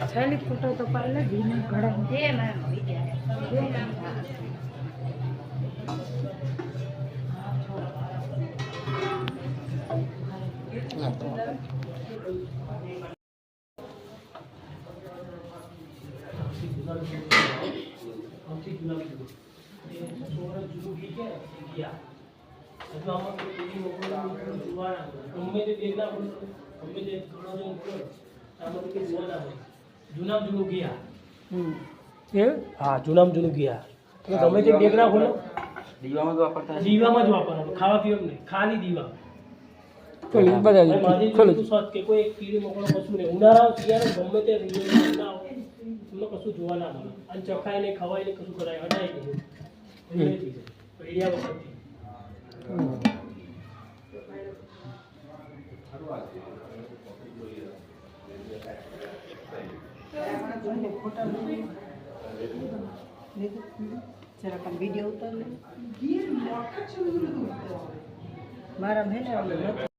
છેલ્લી ફોટો તો પાડે ધીમે ઘડા દે મેમ हाँ जूना जूनू गया तो गमे ते बेगना खोलो दीवा में वापरता है दीवा में वापरता खावा पीवा नहीं खाली दीवा તો એ બધા खोलो तो साथ के कोई एक कीड़ी मकोड़ा कશું નહીં ઉનાળા શિયાળો ગમે તે રીંગણા તમને કશું જોવા ના મળે અને ચખાય ને ખવાય ને કશું કરાય અડાય નહીં એરિયા વખતથી जरा कम वीडियो उतर ले मारा मैंने